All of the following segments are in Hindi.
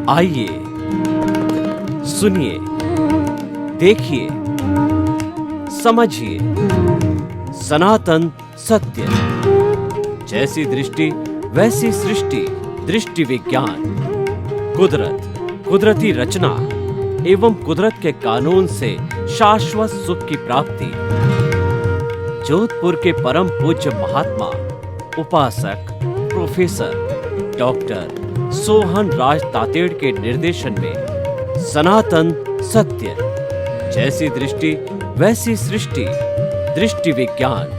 आइए सुनिए, देखिए, समझिए सनातन सत्य। जैसी दृष्टि वैसी सृष्टि, दृष्टि विज्ञान। कुदरत, कुदरती रचना एवं कुदरत के कानून से शाश्वत सुख की प्राप्ति। जोधपुर के परम पूज्य महात्मा उपासक प्रोफेसर डॉक्टर सोहन राज तातेड़ के निर्देशन में सनातन सत्य। जैसी दृष्टि वैसी सृष्टि, दृष्टि विज्ञान।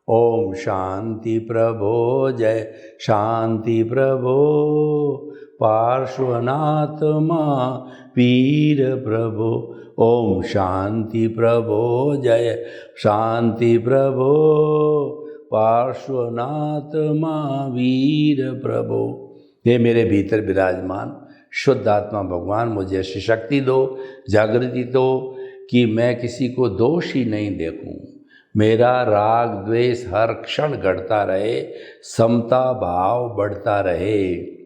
ओम शांति प्रभो जय शांति प्रभो, पार्श्वनाथ वीर प्रभो। ओम शांति प्रभो जय शांति प्रभो, पार्श्वनाथ वीर प्रभो। हे मेरे भीतर विराजमान शुद्ध आत्मा भगवान, मुझे ऐसी शक्ति दो, जागृति दो कि मैं किसी को दोष ही नहीं देखूं। मेरा राग द्वेष हर क्षण घटता रहे, समता भाव बढ़ता रहे।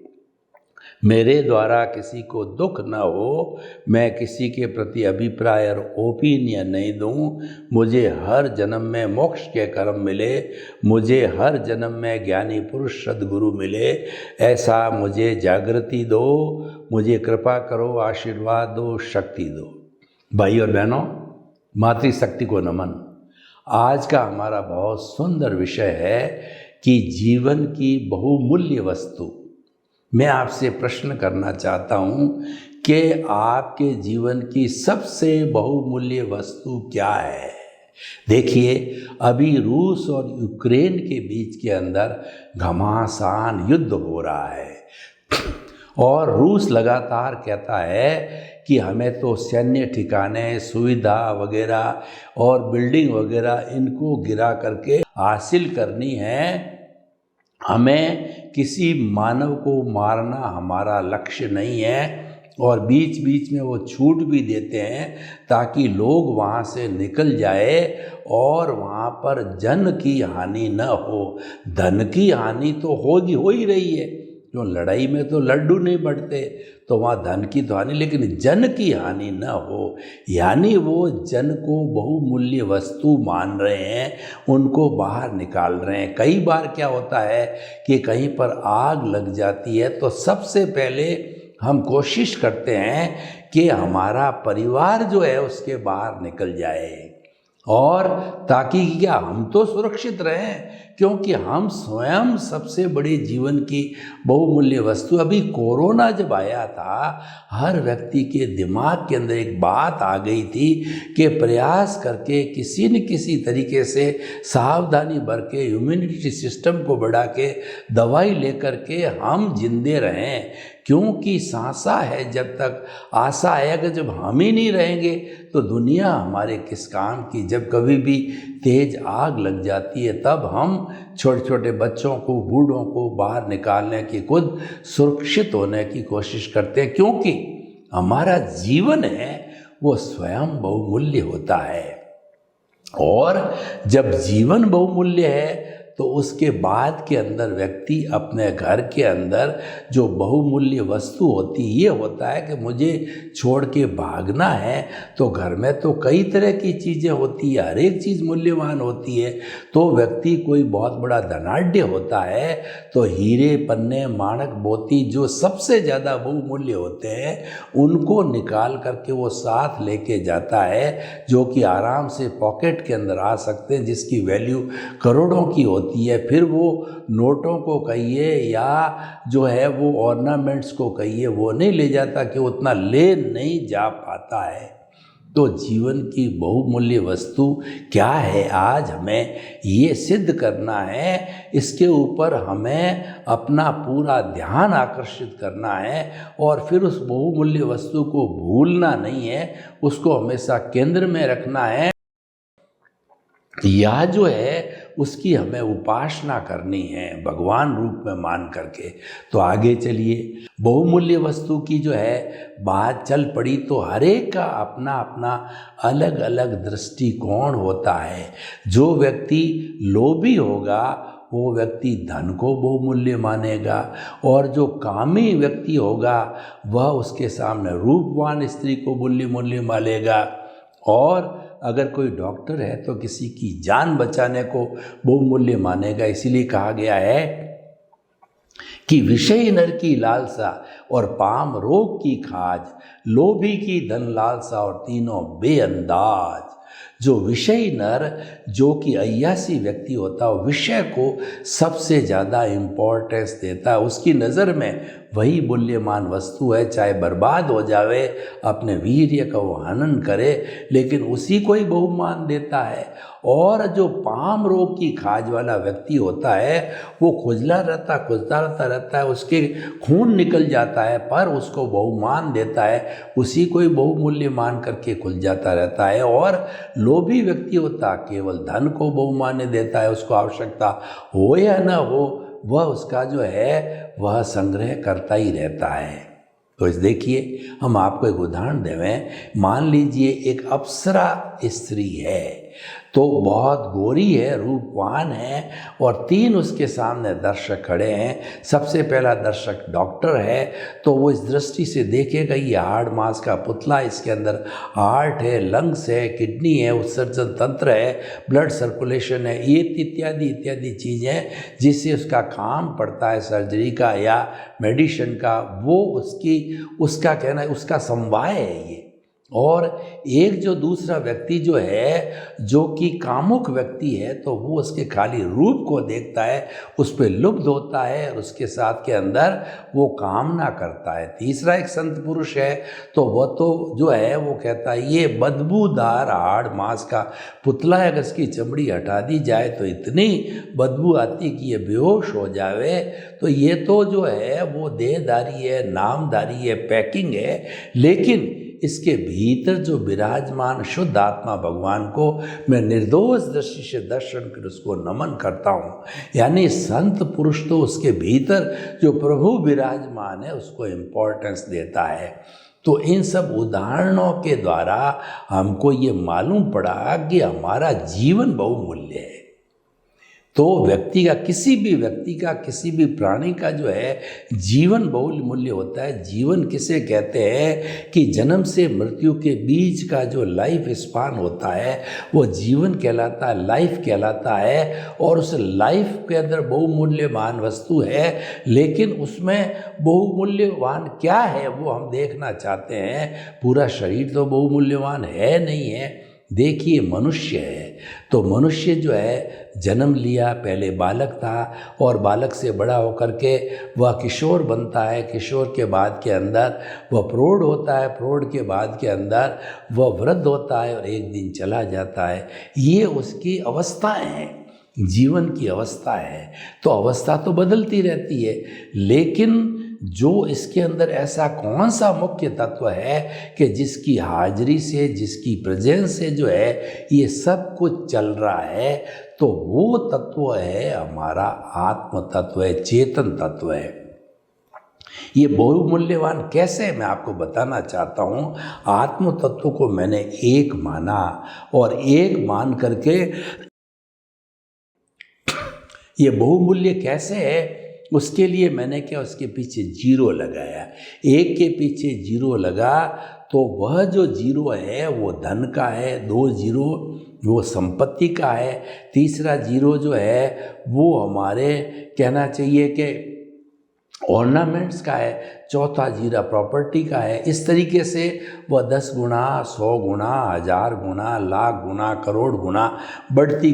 मेरे द्वारा किसी को दुख न हो, मैं किसी के प्रति अभिप्राय और ओपिनियन नहीं दूं। मुझे हर जन्म में मोक्ष के कर्म मिले, मुझे हर जन्म में ज्ञानी पुरुष सद्गुरु मिले, ऐसा मुझे जागृति दो, मुझे कृपा करो, आशीर्वाद दो, शक्ति दो। भाई और बहनों, मातृशक्ति को नमन। आज का हमारा बहुत सुंदर विषय है कि जीवन की बहुमूल्य वस्तु। मैं आपसे प्रश्न करना चाहता हूँ कि आपके जीवन की सबसे बहुमूल्य वस्तु क्या है? देखिए, अभी रूस और यूक्रेन के बीच के अंदर घमासान युद्ध हो रहा है और रूस लगातार कहता है कि हमें तो सैन्य ठिकाने, सुविधा वगैरह और बिल्डिंग वगैरह इनको गिरा करके हासिल करनी है। हमें किसी मानव को मारना हमारा लक्ष्य नहीं है और बीच बीच में वो छूट भी देते हैं ताकि लोग वहाँ से निकल जाए और वहाँ पर जन की हानि न हो। धन की हानि तो हो ही रही है, क्यों? लड़ाई में तो लड्डू नहीं बढ़ते, तो वहाँ धन की तो हानि, लेकिन जन की हानि न हो। यानी वो जन को बहुमूल्य वस्तु मान रहे हैं, उनको बाहर निकाल रहे हैं। कई बार क्या होता है कि कहीं पर आग लग जाती है तो सबसे पहले हम कोशिश करते हैं कि हमारा परिवार जो है उसके बाहर निकल जाए, और ताकि क्या हम तो सुरक्षित रहें, क्योंकि हम स्वयं सबसे बड़ी जीवन की बहुमूल्य वस्तु। अभी कोरोना जब आया था, हर व्यक्ति के दिमाग के अंदर एक बात आ गई थी कि प्रयास करके किसी न किसी तरीके से सावधानी बरत के इम्यूनिटी सिस्टम को बढ़ा के दवाई लेकर के हम जिंदे रहें, क्योंकि सांसा है जब तक, आशा आएगा जब हम ही नहीं रहेंगे तो दुनिया हमारे किस काम की। जब कभी भी तेज आग लग जाती है तब हम छोटे छोटे बच्चों को, बूढ़ों को बाहर निकालने की, खुद सुरक्षित होने की कोशिश करते हैं, क्योंकि हमारा जीवन है वो स्वयं बहुमूल्य होता है। और जब जीवन बहुमूल्य है तो उसके बाद के अंदर व्यक्ति अपने घर के अंदर जो बहुमूल्य वस्तु होती, ये होता है कि मुझे छोड़ के भागना है तो घर में तो कई तरह की चीज़ें होती है, हर एक चीज़ मूल्यवान होती है। तो व्यक्ति कोई बहुत बड़ा धनाढ्य होता है तो हीरे, पन्ने, माणक, मोती जो सबसे ज़्यादा बहुमूल्य होते हैं उनको निकाल करके वो साथ लेके जाता है, जो कि आराम से पॉकेट के अंदर आ सकते हैं, जिसकी वैल्यू करोड़ों की होती है। फिर वो नोटों को कहिए या जो है वो ऑर्नामेंट्स को कहिए, वो नहीं ले जाता कि उतना ले नहीं जा पाता है। तो जीवन की बहुमूल्य वस्तु क्या है, आज हमें ये सिद्ध करना है। इसके ऊपर हमें अपना पूरा ध्यान आकर्षित करना है और फिर उस बहुमूल्य वस्तु को भूलना नहीं है, उसको हमेशा केंद्र में रखना है। या जो है उसकी हमें उपासना करनी है भगवान रूप में मान करके। तो आगे चलिए, बहुमूल्य वस्तु की जो है बात चल पड़ी तो हर एक का अपना अपना अलग अलग दृष्टिकोण होता है। जो व्यक्ति लोभी होगा वो व्यक्ति धन को बहुमूल्य मानेगा, और जो कामी व्यक्ति होगा वह उसके सामने रूपवान स्त्री को मूल्य मानेगा। और अगर कोई डॉक्टर है तो किसी की जान बचाने को बहुमूल्य मानेगा। इसीलिए कहा गया है कि विषय नर की लालसा और पाम रोग की खाज, लोभी की धन लालसा और तीनों बेअंदाज। जो विषय नर, जो कि अय्यासी व्यक्ति होता है, विषय को सबसे ज़्यादा इम्पोर्टेंस देता है। उसकी नज़र में वही मूल्यमान वस्तु है, चाहे बर्बाद हो जावे, अपने वीर्य का वो हनन करे, लेकिन उसी को ही बहुमान देता है। और जो पाम रोग की खाज वाला व्यक्ति होता है वो खुजला रहता है, उसके खून निकल जाता है, पर उसको बहुमान देता है, उसी को ही बहुमूल्य मान करके खुल जाता रहता है। और लोभी व्यक्ति होता केवल धन को बहुमान्य देता है, उसको आवश्यकता हो या न हो वह उसका जो है वह संग्रह करता ही रहता है। तो इस देखिए, हम आपको एक उदाहरण देवें। मान लीजिए एक अप्सरा स्त्री है, तो बहुत गोरी है, रूपवान है, और 3 उसके सामने दर्शक खड़े हैं। सबसे पहला दर्शक डॉक्टर है, तो वो इस दृष्टि से देखेगा ये हाड़ मांस का पुतला, इसके अंदर हार्ट है, लंग्स है, किडनी है, उत्सर्जन तंत्र है, ब्लड सर्कुलेशन है, ये इत्यादि चीज़ें जिससे उसका काम पड़ता है सर्जरी का या मेडिसिन का, वो उसका कहना है, उसका समवाय है ये। और एक जो दूसरा व्यक्ति जो है, जो कि कामुक व्यक्ति है, तो वो उसके खाली रूप को देखता है, उस पर लुब्ध होता है, और उसके साथ के अंदर वो कामना करता है। तीसरा एक संत पुरुष है, तो वह तो जो है वो कहता है ये बदबूदार हाड़ मांस का पुतला है, अगर इसकी चमड़ी हटा दी जाए तो इतनी बदबू आती कि ये बेहोश हो जावे। तो ये तो जो है वो देहधारी है, नामधारी है, पैकिंग है, लेकिन इसके भीतर जो विराजमान शुद्ध आत्मा भगवान को मैं निर्दोष दृष्टि से दर्शन कर उसको नमन करता हूँ। यानी संत पुरुष तो उसके भीतर जो प्रभु विराजमान है उसको इम्पोर्टेंस देता है। तो इन सब उदाहरणों के द्वारा हमको ये मालूम पड़ा कि हमारा जीवन बहुमूल्य है। तो व्यक्ति का, किसी भी व्यक्ति का, किसी भी प्राणी का जो है जीवन बहुमूल्य होता है। जीवन किसे कहते हैं कि जन्म से मृत्यु के बीच का जो लाइफ स्पान होता है वो जीवन कहलाता है, लाइफ कहलाता है। और उस लाइफ के अंदर बहुमूल्यवान वस्तु है, लेकिन उसमें बहुमूल्यवान क्या है वो हम देखना चाहते हैं। पूरा शरीर तो बहुमूल्यवान है नहीं है। देखिए, मनुष्य है, तो मनुष्य जो है जन्म लिया, पहले बालक था, और बालक से बड़ा होकर के वह किशोर बनता है। किशोर के बाद के अंदर वह प्रौढ़ होता है, प्रौढ़ के बाद के अंदर वह वृद्ध होता है, और एक दिन चला जाता है। ये उसकी अवस्थाएं हैं, जीवन की अवस्था है। तो अवस्था तो बदलती रहती है, लेकिन जो इसके अंदर ऐसा कौन सा मुख्य तत्व है कि जिसकी हाजिरी से, जिसकी प्रेजेंस से जो है ये सब कुछ चल रहा है, तो वो तत्व है हमारा आत्म तत्व है, चेतन तत्व है। ये बहुमूल्यवान कैसे, मैं आपको बताना चाहता हूँ। आत्म तत्व को मैंने एक माना, और एक मान करके ये बहुमूल्य कैसे है उसके लिए मैंने क्या, उसके पीछे 0 लगाया। 1 के पीछे 0 लगा, तो वह जो 0 है वो धन का है, 2 0 वो संपत्ति का है, तीसरा 0 जो है वो हमारे कहना चाहिए कि ऑर्नामेंट्स का है, चौथा 0 प्रॉपर्टी का है। इस तरीके से वह 10 गुना, 100 गुना, 1000 गुना, लाख गुना, करोड़ गुना बढ़ती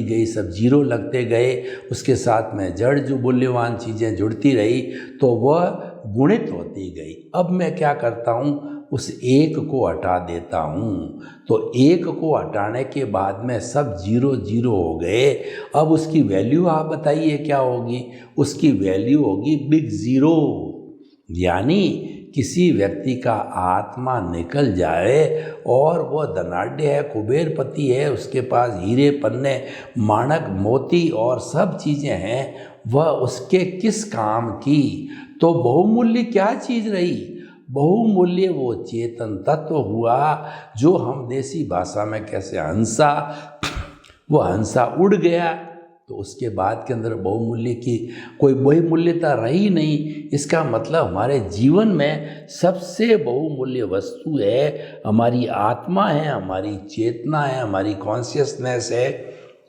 गई, सब 0 लगते गए। उसके साथ में जड़ जो मूल्यवान चीज़ें जुड़ती रही, तो वह गुणित होती गई। अब मैं क्या करता हूँ, उस 1 को हटा देता हूँ। तो 1 को हटाने के बाद में सब 0 0 हो गए। अब उसकी वैल्यू आप बताइए क्या होगी। उसकी वैल्यू होगी बिग 0, यानी किसी व्यक्ति का आत्मा निकल जाए और वह धनाढ्य है, कुबेरपति है, उसके पास हीरे पन्ने माणक मोती और सब चीज़ें हैं, वह उसके किस काम की? तो बहुमूल्य क्या चीज़ रही? बहुमूल्य वो चेतन तत्व हुआ जो हम देसी भाषा में कैसे हंसा, वो हंसा उड़ गया तो उसके बाद के अंदर बहुमूल्य की कोई बहुमूल्यता रही नहीं। इसका मतलब हमारे जीवन में सबसे बहुमूल्य वस्तु है हमारी आत्मा है, हमारी चेतना है, हमारी कॉन्शियसनेस है।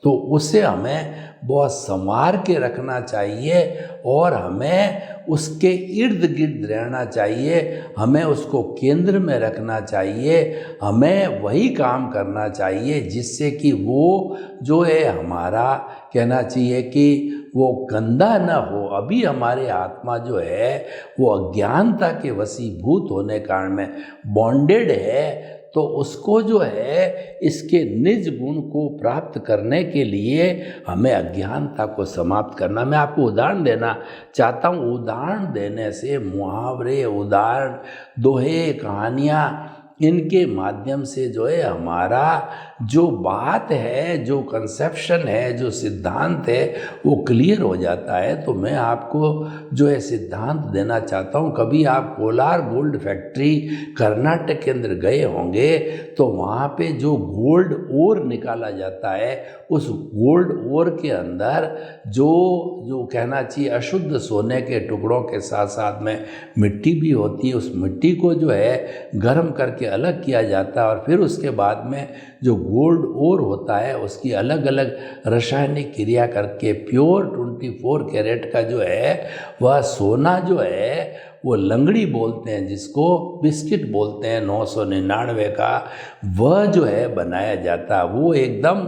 तो उसे हमें बहुत संवार के रखना चाहिए और हमें उसके इर्द गिर्द रहना चाहिए, हमें उसको केंद्र में रखना चाहिए, हमें वही काम करना चाहिए जिससे कि वो जो है हमारा कहना चाहिए कि वो गंदा न हो। अभी हमारे आत्मा जो है वो अज्ञानता के वशीभूत होने कारण में बॉन्डेड है, तो उसको जो है इसके निज गुण को प्राप्त करने के लिए हमें अज्ञानता को समाप्त करना। मैं आपको उदाहरण देना चाहता हूँ। उदाहरण देने से, मुहावरे, उदाहरण, दोहे, कहानियाँ, इनके माध्यम से जो है हमारा जो बात है, जो कंसेप्शन है, जो सिद्धांत है वो क्लियर हो जाता है। तो मैं आपको जो है सिद्धांत देना चाहता हूँ। कभी आप कोलार गोल्ड फैक्ट्री कर्नाटक के अंदर गए होंगे तो वहाँ पे जो गोल्ड ओर निकाला जाता है, उस गोल्ड ओर के अंदर जो कहना चाहिए अशुद्ध सोने के टुकड़ों के साथ साथ में मिट्टी भी होती है। उस मिट्टी को जो है गर्म करके अलग किया जाता है और फिर उसके बाद में जो गोल्ड ओर होता है उसकी अलग अलग रासायनिक क्रिया करके प्योर 24 कैरेट का जो है वह सोना जो है वो लंगड़ी बोलते हैं, जिसको बिस्किट बोलते हैं 999 का, वह जो है बनाया जाता है। वो एकदम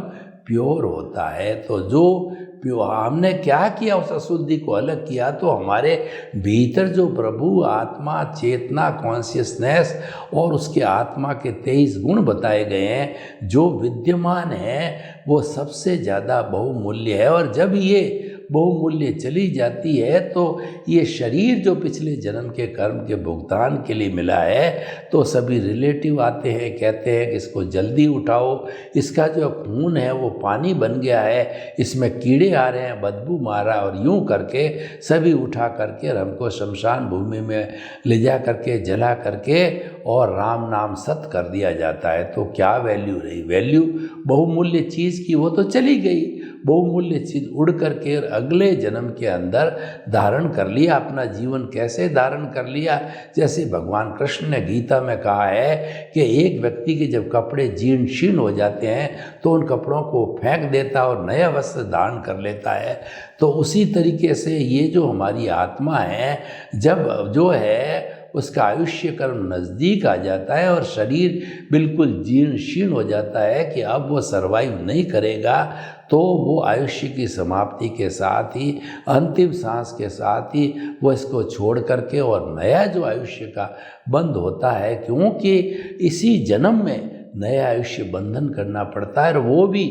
प्योर होता है। तो जो हमने क्या किया, उस अशुद्धि को अलग किया तो हमारे भीतर जो प्रभु आत्मा, चेतना, कॉन्शियसनेस और उसके आत्मा के 23 गुण बताए गए हैं जो विद्यमान है वो सबसे ज़्यादा बहुमूल्य है। और जब ये बहुमूल्य चली जाती है तो ये शरीर जो पिछले जन्म के कर्म के भुगतान के लिए मिला है, तो सभी रिलेटिव आते हैं, कहते हैं कि इसको जल्दी उठाओ, इसका जो खून है वो पानी बन गया है, इसमें कीड़े आ रहे हैं, बदबू मारा, और यूं करके सभी उठा करके हमको शमशान भूमि में ले जा करके जला करके और राम नाम सत कर दिया जाता है। तो क्या वैल्यू रही? वैल्यू बहुमूल्य चीज़ की वो तो चली गई। बहुमूल्य चीज़ उड़ करके अगले जन्म के अंदर धारण कर लिया। अपना जीवन कैसे धारण कर लिया? जैसे भगवान कृष्ण ने गीता में कहा है कि एक व्यक्ति के जब कपड़े जीर्ण शीर्ण हो जाते हैं तो उन कपड़ों को फेंक देता और नया वस्त्र धारण कर लेता है। तो उसी तरीके से ये जो हमारी आत्मा है, जब जो है उसका आयुष्य कर्म नज़दीक आ जाता है और शरीर बिल्कुल जीर्ण शीर्ण हो जाता है कि अब वो सर्वाइव नहीं करेगा, तो वो आयुष्य की समाप्ति के साथ ही, अंतिम सांस के साथ ही वो इसको छोड़ करके और नया जो आयुष्य का बंध होता है, क्योंकि इसी जन्म में नया आयुष्य बंधन करना पड़ता है। और वो भी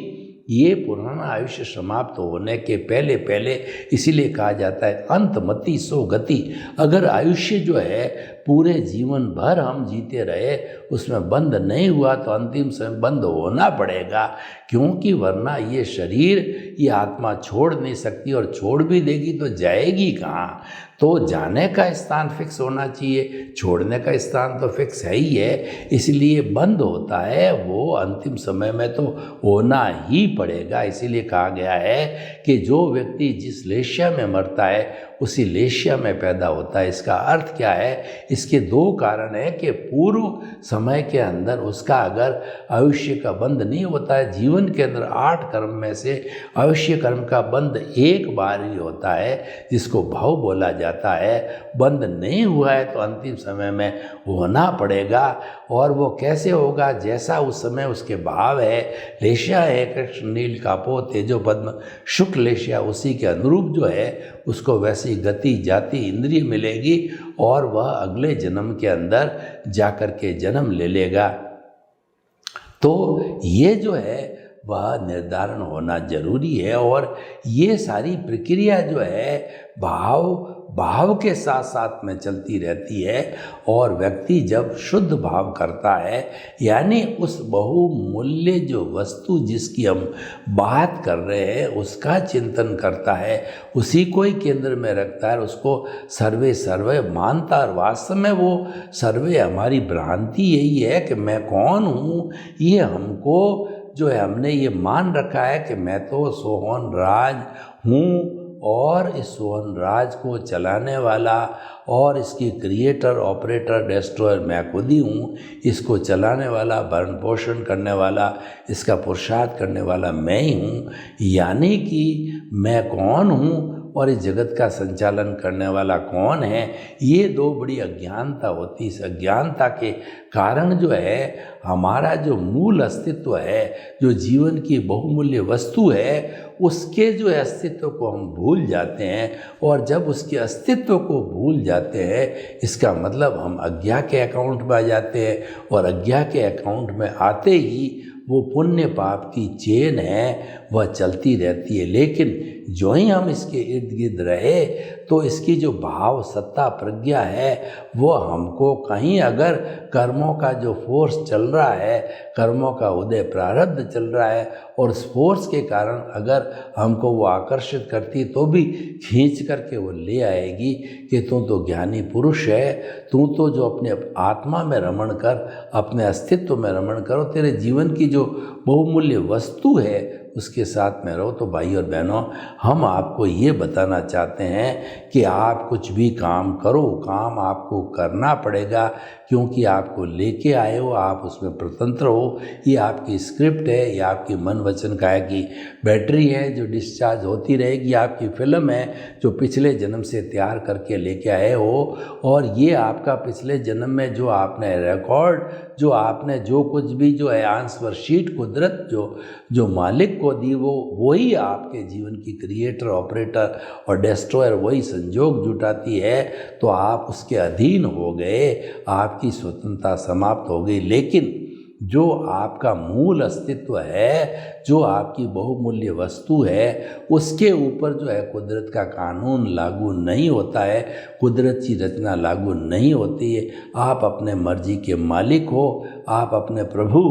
ये पुराना आयुष्य समाप्त होने के पहले पहले, इसीलिए कहा जाता है अंतमति सो गति। अगर आयुष्य जो है पूरे जीवन भर हम जीते रहे, उसमें बंद नहीं हुआ तो अंतिम समय बंद होना पड़ेगा, क्योंकि वरना ये शरीर, ये आत्मा छोड़ नहीं सकती, और छोड़ भी देगी तो जाएगी कहाँ? तो जाने का स्थान फिक्स होना चाहिए, छोड़ने का स्थान तो फिक्स है ही है। इसलिए बंद होता है वो अंतिम समय में तो होना ही पड़ेगा। इसीलिए कहा गया है कि जो व्यक्ति जिस लेशिया में मरता है उसी लेशिया में पैदा होता है। इसका अर्थ क्या है? इसके दो कारण है कि पूर्व समय के अंदर उसका अगर आयुष्य का बंध नहीं होता है, जीवन के अंदर 8 कर्म में से आयुष्य कर्म का बंध एक बार ही होता है, जिसको भाव बोला जाता है। बंद नहीं हुआ है तो अंतिम समय में होना पड़ेगा। और वो कैसे होगा? जैसा उस समय उसके भाव है, लेशिया है कृष्ण नील कापो तेजो पद्म शुक्ल लेशिया, उसी के अनुरूप जो है उसको वैसी गति जाति इंद्रिय मिलेगी और वह अगले जन्म के अंदर जाकर के जन्म ले लेगा। तो ये जो है वह निर्धारण होना जरूरी है। और ये सारी प्रक्रिया जो है भाव भाव के साथ साथ में चलती रहती है। और व्यक्ति जब शुद्ध भाव करता है, यानी उस बहुमूल्य जो वस्तु जिसकी हम बात कर रहे हैं उसका चिंतन करता है, उसी को ही केंद्र में रखता है, उसको सर्वे मानता है। और वास्तव में वो सर्वे हमारी भ्रांति यही है कि मैं कौन हूँ, ये हमको जो है हमने ये मान रखा है कि मैं तो सोहन राज हूँ और इस सोहन राज को चलाने वाला और इसकी क्रिएटर, ऑपरेटर, डिस्ट्रॉयर मैं खुद ही हूँ। इसको चलाने वाला, भरण पोषण करने वाला, इसका पुरुषार्थ करने वाला मैं ही हूँ। यानी कि मैं कौन हूँ और इस जगत का संचालन करने वाला कौन है, ये दो बड़ी अज्ञानता होती। इस अज्ञानता के कारण जो है हमारा जो मूल अस्तित्व है, जो जीवन की बहुमूल्य वस्तु है, उसके जो अस्तित्व को हम भूल जाते हैं। और जब उसके अस्तित्व को भूल जाते हैं, इसका मतलब हम अज्ञा के अकाउंट में आ जाते हैं। और अज्ञा के अकाउंट में आते ही वो पुण्य पाप की चेन है, वह चलती रहती है। लेकिन जो ही हम इसके इर्द गिर्द रहे तो इसकी जो भाव सत्ता प्रज्ञा है वो हमको कहीं, अगर कर्मों का जो फोर्स चल रहा है, कर्मों का उदय प्रारब्ध चल रहा है और उस फोर्स के कारण अगर हमको वो आकर्षित करती तो भी खींच करके वो ले आएगी कि तू तो ज्ञानी पुरुष है, तू तो जो अपने आत्मा में रमण कर, अपने अस्तित्व में रमण करो, तेरे जीवन की जो बहुमूल्य वस्तु है उसके साथ में रहो। तो भाई और बहनों, हम आपको ये बताना चाहते हैं कि आप कुछ भी काम करो, काम आपको करना पड़ेगा, क्योंकि आपको लेके आए हो, आप उसमें स्वतंत्र हो। ये आपकी स्क्रिप्ट है, ये आपकी मन वचन काया की बैटरी है जो डिस्चार्ज होती रहेगी, आपकी फिल्म है जो पिछले जन्म से तैयार करके लेके आए हो। और ये आपका पिछले जन्म में जो आपने रिकॉर्ड, जो आपने जो कुछ भी जो है आंसर शीट कुदरत जो मालिक को दी, वो वही आपके जीवन की क्रिएटर, ऑपरेटर और डिस्ट्रॉयर वही संजोग जुटाती है। तो आप उसके अधीन हो गए, आपकी स्वतंत्रता समाप्त हो गई। लेकिन जो आपका मूल अस्तित्व है, जो आपकी बहुमूल्य वस्तु है, उसके ऊपर जो है कुदरत का कानून लागू नहीं होता है, कुदरत की रचना लागू नहीं होती है। आप अपने मर्जी के मालिक हो, आप अपने प्रभु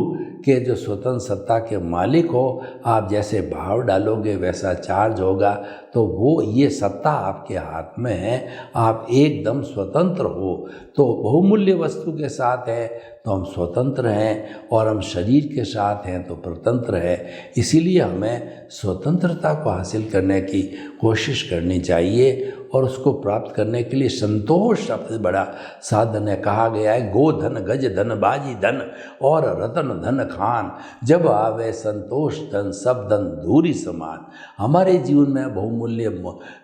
के जो स्वतंत्र सत्ता के मालिक हो। आप जैसे भाव डालोगे वैसा चार्ज होगा। तो वो ये सत्ता आपके हाथ में है, आप एकदम स्वतंत्र हो। तो बहुमूल्य वस्तु के साथ है तो हम स्वतंत्र हैं, और हम शरीर के साथ हैं तो प्रतंत्र है। इसीलिए हमें स्वतंत्रता को हासिल करने की कोशिश करनी चाहिए, और उसको प्राप्त करने के लिए संतोष सबसे बड़ा साधन है। कहा गया है, गोधन गज धन बाजी धन और रतन धन खान, जब आवे संतोष धन सब धन धूरी समान। हमारे जीवन में बहुमूल्य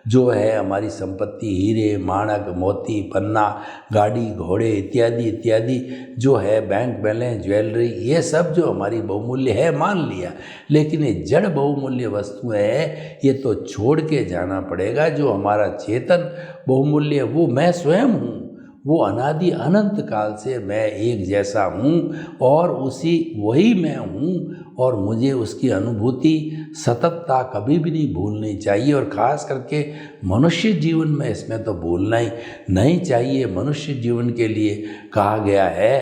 जो है हमारी संपत्ति, हीरे माणक मोती पन्ना गाड़ी घोड़े इत्यादि इत्यादि जो है, बैंक बैलेंस ज्वेलरी, ये सब जो हमारी बहुमूल्य है मान लिया। लेकिन ये जड़ बहुमूल्य वस्तुएं हैं, ये तो छोड़ के जाना पड़ेगा। जो हमारा चेतन बहुमूल्य, वो मैं स्वयं हूँ, वो अनादि अनंत काल से मैं एक जैसा हूँ, और वही मैं हूँ। और मुझे उसकी अनुभूति सततता कभी भी नहीं भूलनी चाहिए। और ख़ास करके मनुष्य जीवन में इसमें तो भूलना ही नहीं चाहिए। मनुष्य जीवन के लिए कहा गया है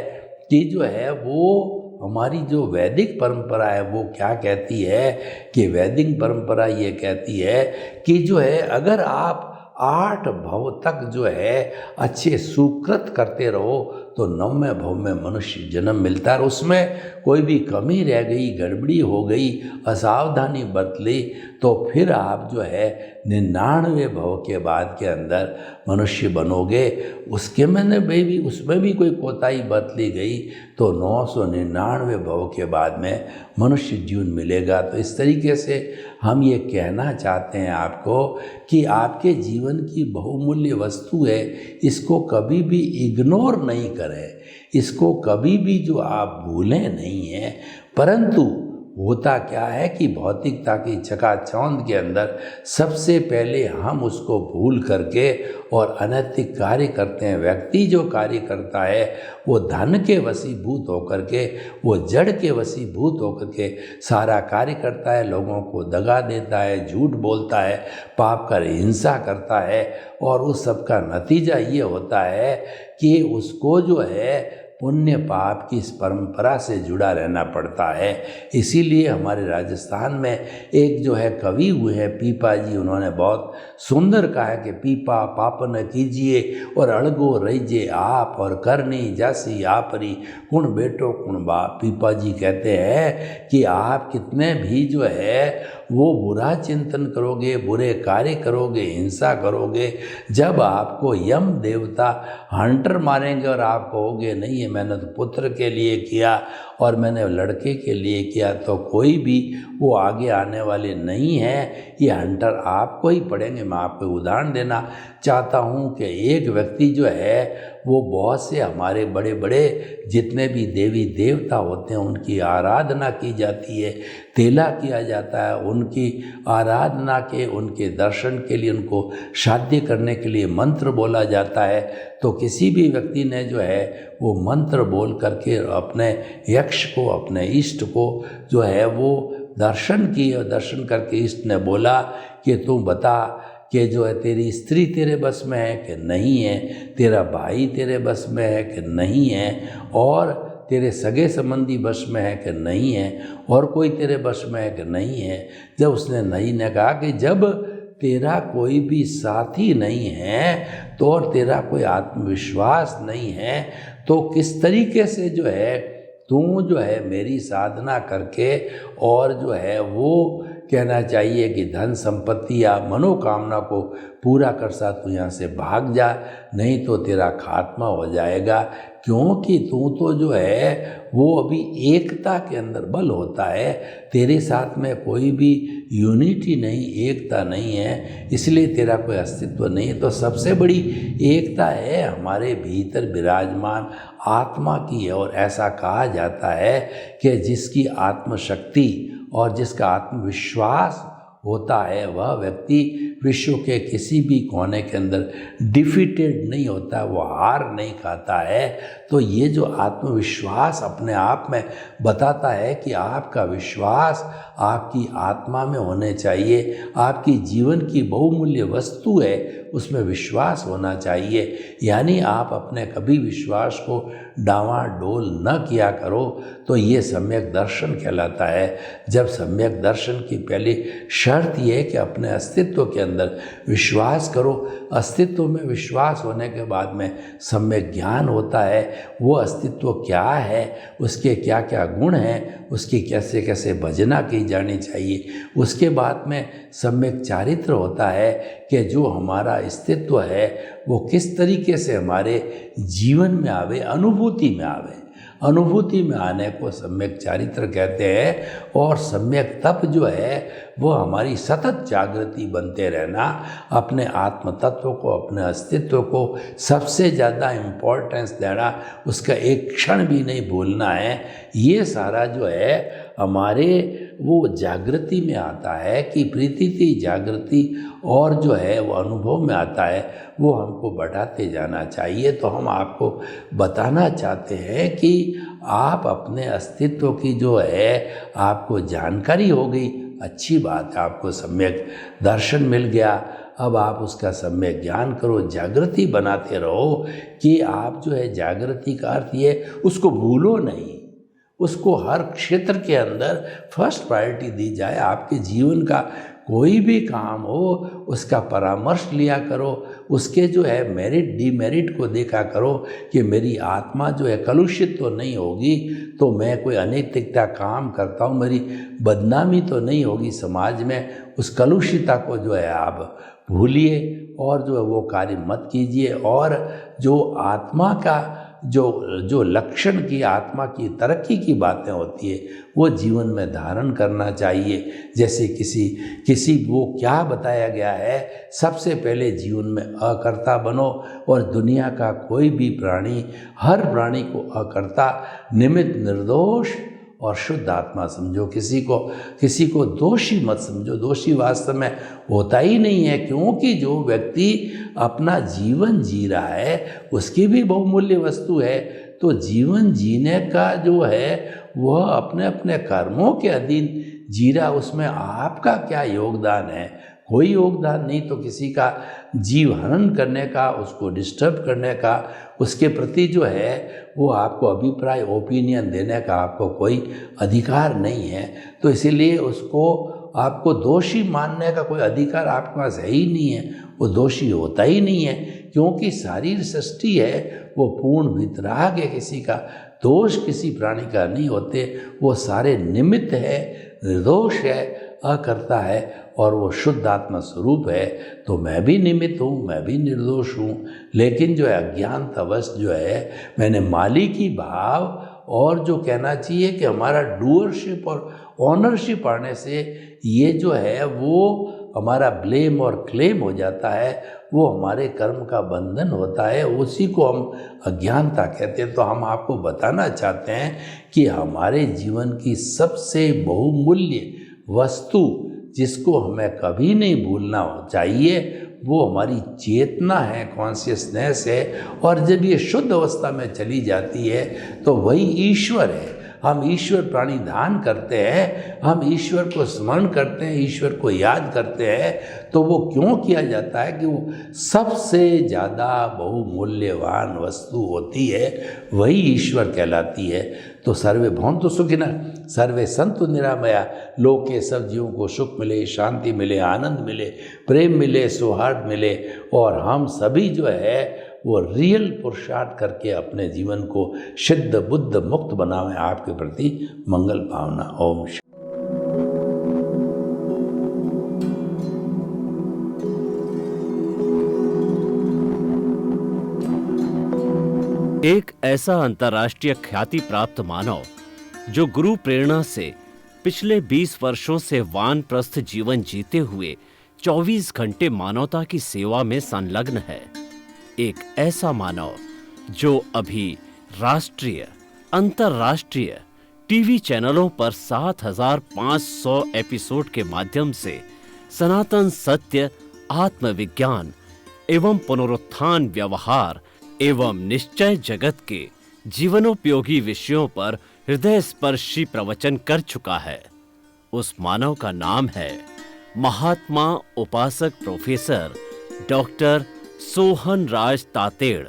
कि जो है वो हमारी जो वैदिक परंपरा है वो क्या कहती है कि वैदिक परंपरा ये कहती है कि जो है अगर आप 8 भव तक जो है अच्छे सुकृत करते रहो तो 9वें भव में मनुष्य जन्म मिलता है। और उसमें कोई भी कमी रह गई, गड़बड़ी हो गई, असावधानी बरत ली, तो फिर आप जो है 99वें भव के बाद के अंदर मनुष्य बनोगे। उसके उसमें भी कोई कोताही बरत ली गई तो 999वें भव के बाद में मनुष्य जीवन मिलेगा। तो इस तरीके से हम ये कहना चाहते हैं आपको कि आपके जीवन की बहुमूल्य वस्तु है, इसको कभी भी इग्नोर नहीं करें, इसको कभी भी जो आप भूलें नहीं हैं, परंतु होता क्या है कि भौतिकता की चकाचौंध के अंदर सबसे पहले हम उसको भूल करके और अनैतिक कार्य करते हैं। व्यक्ति जो कार्य करता है वो धन के वशीभूत होकर के, वो जड़ के वशीभूत होकर के सारा कार्य करता है, लोगों को दगा देता है, झूठ बोलता है, पाप कर हिंसा करता है, और उस सब का नतीजा ये होता है कि उसको जो है पुण्य पाप की इस परंपरा से जुड़ा रहना पड़ता है। इसीलिए हमारे राजस्थान में एक जो है कवि हुए हैं पीपा जी, उन्होंने बहुत सुंदर कहा है कि पीपा पाप न कीजिए और अड़गो रहीजे आप, और करनी जासी आपरी कुण बेटो कुण बाप। पीपा जी कहते हैं कि आप कितने भी जो है वो बुरा चिंतन करोगे, बुरे कार्य करोगे, हिंसा करोगे, जब आपको यम देवता हंटर मारेंगे और आप कहोगे नहीं ये मैंने तो पुत्र के लिए किया और मैंने लड़के के लिए किया, तो कोई भी वो आगे आने वाले नहीं हैं, ये हंटर आपको ही पड़ेंगे। मैं आपको उदाहरण देना चाहता हूँ कि एक व्यक्ति जो है वो बहुत से हमारे बड़े बड़े जितने भी देवी देवता होते हैं उनकी आराधना की जाती है, तेला किया जाता है, उनकी आराधना के, उनके दर्शन के लिए, उनको शादी करने के लिए मंत्र बोला जाता है। तो किसी भी व्यक्ति ने जो है वो मंत्र बोल करके अपने यक्ष को, अपने इष्ट को जो है वो दर्शन किए, और दर्शन करके इष्ट ने बोला कि तू बता कि जो है तेरी स्त्री तेरे बस में है कि नहीं है, तेरा भाई तेरे बस में है कि नहीं है, और तेरे सगे संबंधी बस में है कि नहीं है, और कोई तेरे बस में है कि नहीं है। जब उसने नहीं ने कहा कि जब तेरा कोई भी साथी नहीं है तो और तेरा कोई आत्मविश्वास नहीं है तो किस तरीके से जो है तू जो है मेरी साधना करके और जो है वो कहना चाहिए कि धन संपत्ति या मनोकामना को पूरा कर सा तू यहाँ से भाग जा, नहीं तो तेरा खात्मा हो जाएगा। क्योंकि तू तो जो है वो अभी एकता के अंदर बल होता है, तेरे साथ में कोई भी यूनिटी नहीं, एकता नहीं है, इसलिए तेरा कोई अस्तित्व नहीं है। तो सबसे बड़ी एकता है हमारे भीतर विराजमान आत्मा की है। और ऐसा कहा जाता है कि जिसकी आत्मशक्ति और जिसका आत्मविश्वास होता है वह व्यक्ति विश्व के किसी भी कोने के अंदर डिफीटेड नहीं होता, वो हार नहीं खाता है। तो ये जो आत्मविश्वास अपने आप में बताता है कि आपका विश्वास आपकी आत्मा में होने चाहिए, आपकी जीवन की बहुमूल्य वस्तु है उसमें विश्वास होना चाहिए। यानी आप अपने कभी विश्वास को डावाडोल न किया करो, तो ये सम्यक दर्शन कहलाता है। जब सम्यक दर्शन की पहली शर्त ये है कि अपने अस्तित्व के अंदर विश्वास करो। अस्तित्व में विश्वास होने के बाद में सम्यक ज्ञान होता है, वो अस्तित्व क्या है, उसके क्या क्या गुण हैं, उसकी कैसे कैसे भजना की जानी चाहिए। उसके बाद में सम्यक चारित्र होता है कि जो हमारा अस्तित्व है वो किस तरीके से हमारे जीवन में आवे, अनुभूति में आवे। अनुभूति में आने को सम्यक चारित्र कहते हैं। और सम्यक तप जो है वो हमारी सतत जागृति बनते रहना, अपने आत्म तत्व को, अपने अस्तित्व को सबसे ज़्यादा इम्पोर्टेंस देना, उसका एक क्षण भी नहीं भूलना है। ये सारा जो है हमारे वो जागृति में आता है कि प्रीति की जागृति और जो है वो अनुभव में आता है, वो हमको बढ़ाते जाना चाहिए। तो हम आपको बताना चाहते हैं कि आप अपने अस्तित्व की जो है आपको जानकारी हो गई, अच्छी बात है, आपको सम्यक दर्शन मिल गया। अब आप उसका सम्यक ज्ञान करो, जागृति बनाते रहो कि आप जो है जागृति का अर्थ ये उसको भूलो नहीं, उसको हर क्षेत्र के अंदर फर्स्ट प्रायोरिटी दी जाए। आपके जीवन का कोई भी काम हो उसका परामर्श लिया करो, उसके जो है मेरिट डिमेरिट को देखा करो कि मेरी आत्मा जो है कलुषित तो नहीं होगी, तो मैं कोई अनैतिकता काम करता हूँ मेरी बदनामी तो नहीं होगी समाज में। उस कलुषिता को जो है आप भूलिए और जो है वो कार्य मत कीजिए। और जो आत्मा का जो लक्षण की, आत्मा की तरक्की की बातें होती है वो जीवन में धारण करना चाहिए। जैसे किसी वो क्या बताया गया है, सबसे पहले जीवन में अकर्ता बनो। और दुनिया का कोई भी प्राणी, हर प्राणी को अकर्ता, निमित्त, निर्दोष और शुद्ध आत्मा समझो। किसी को दोषी मत समझो। दोषी वास्तव में होता ही नहीं है, क्योंकि जो व्यक्ति अपना जीवन जी रहा है उसकी भी बहुमूल्य वस्तु है। तो जीवन जीने का जो है वह अपने अपने कर्मों के अधीन जी रहा, उसमें आपका क्या योगदान है? कोई योगदान नहीं। तो किसी का जीव हनन करने का, उसको डिस्टर्ब करने का, उसके प्रति जो है वो आपको अभिप्राय ओपिनियन देने का आपको कोई अधिकार नहीं है। तो इसीलिए उसको आपको दोषी मानने का कोई अधिकार आपके पास है ही नहीं है। वो दोषी होता ही नहीं है, क्योंकि सारी सृष्टि है वो पूर्ण वितराग है। किसी का दोष किसी प्राणी का नहीं होते, वो सारे निमित्त है, निर्दोष है, अकर्ता है, और वो शुद्ध आत्मा स्वरूप है। तो मैं भी निमित्त हूँ, मैं भी निर्दोष हूँ, लेकिन जो है अज्ञानतावश जो है मैंने मालिकी भाव और जो कहना चाहिए कि हमारा डूअरशिप और ऑनरशिप आने से ये जो है वो हमारा ब्लेम और क्लेम हो जाता है, वो हमारे कर्म का बंधन होता है, उसी को हम अज्ञानता कहते हैं। तो हम आपको बताना चाहते हैं कि हमारे जीवन की सबसे बहुमूल्य वस्तु जिसको हमें कभी नहीं भूलना चाहिए वो हमारी चेतना है, कॉन्शियसनेस है। और जब ये शुद्ध अवस्था में चली जाती है तो वही ईश्वर है। हम ईश्वर प्राणिधान करते हैं, हम ईश्वर को स्मरण करते हैं, ईश्वर को याद करते हैं। तो वो क्यों किया जाता है कि वो सबसे ज़्यादा बहुमूल्यवान वस्तु होती है, वही ईश्वर कहलाती है। तो सर्वे भवन्तु सुखिनः, सर्वे सन्तु निरामया, लोके सब जीवों को सुख मिले, शांति मिले, आनंद मिले, प्रेम मिले, सौहार्द मिले, और हम सभी जो है वो रियल पुरुषार्थ करके अपने जीवन को सिद्ध बुद्ध मुक्त बनावें। आपके प्रति मंगल भावना। ओम। एक ऐसा अंतर्राष्ट्रीय ख्याति प्राप्त मानव जो गुरु प्रेरणा से पिछले 20 वर्षों से वानप्रस्थ जीवन जीते हुए 24 घंटे मानवता की सेवा में संलग्न है। एक ऐसा मानव जो अभी राष्ट्रीय, अंतर्राष्ट्रीय टीवी चैनलों पर 7,500 एपिसोड के माध्यम से सनातन सत्य, आत्मविज्ञान एवं पुनरुत्थान, व्यवहार एवं निश्चय जगत के जीवनोपयोगी विषयों पर हृदय स्पर्शी प्रवचन कर चुका है। उस मानव का नाम है महात्मा उपासक प्रोफेसर डॉक्टर सोहन राज तातेड़।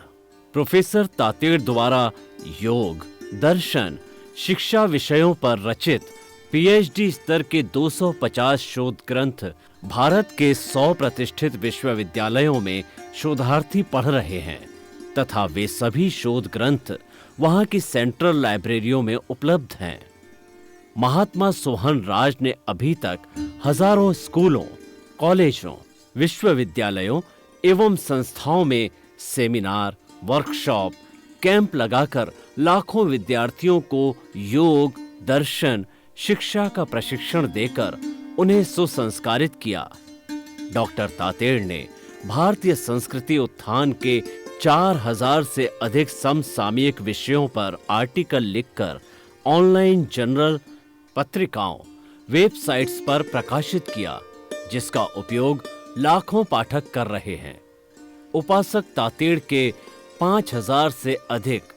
प्रोफेसर तातेड़ द्वारा योग, दर्शन, शिक्षा विषयों पर रचित पीएचडी स्तर के 250 शोध ग्रंथ भारत के 100 प्रतिष्ठित विश्वविद्यालयों में शोधार्थी पढ़ रहे हैं तथा वे सभी शोध ग्रंथ वहां की सेंट्रल लाइब्रेरियों में उपलब्ध हैं। महात्मा सोहन राज ने अभी तक हजारों स्कूलों, कॉलेजों, विश्वविद्यालयों एवं संस्थाओं में सेमिनार, वर्कशॉप, कैंप लगाकर लाखों विद्यार्थियों को योग, दर्शन, शिक्षा का प्रशिक्षण देकर उन्हें सुसंस्कारित किया। डॉक्टर तातेड़ ने भारतीय संस्कृति उत्थान के 4000 से अधिक समसामयिक विषयों पर आर्टिकल लिखकर ऑनलाइन जर्नल, पत्रिकाओं, वेबसाइट्स पर प्रकाशित किया, जिसका उपयोग लाखों पाठक कर रहे हैं। उपासक तातेड़ के 5000 से अधिक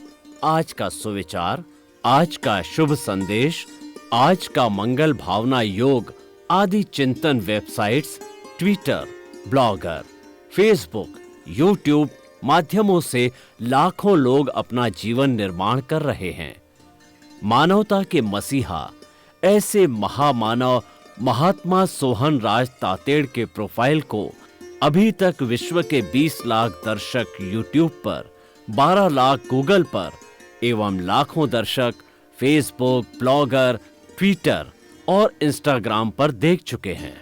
आज का सुविचार, आज का शुभ संदेश, आज का मंगल भावना योग आदि चिंतन websites, Twitter, blogger, Facebook, YouTube माध्यमों से लाखों लोग अपना जीवन निर्माण कर रहे हैं। मानवता के मसीहा ऐसे महामानव महात्मा सोहन राज तातेड़ के प्रोफाइल को अभी तक विश्व के 20 लाख दर्शक यूट्यूब पर, 12 लाख गूगल पर एवं लाखों दर्शक फेसबुक, ब्लॉगर, ट्विटर और इंस्टाग्राम पर देख चुके हैं।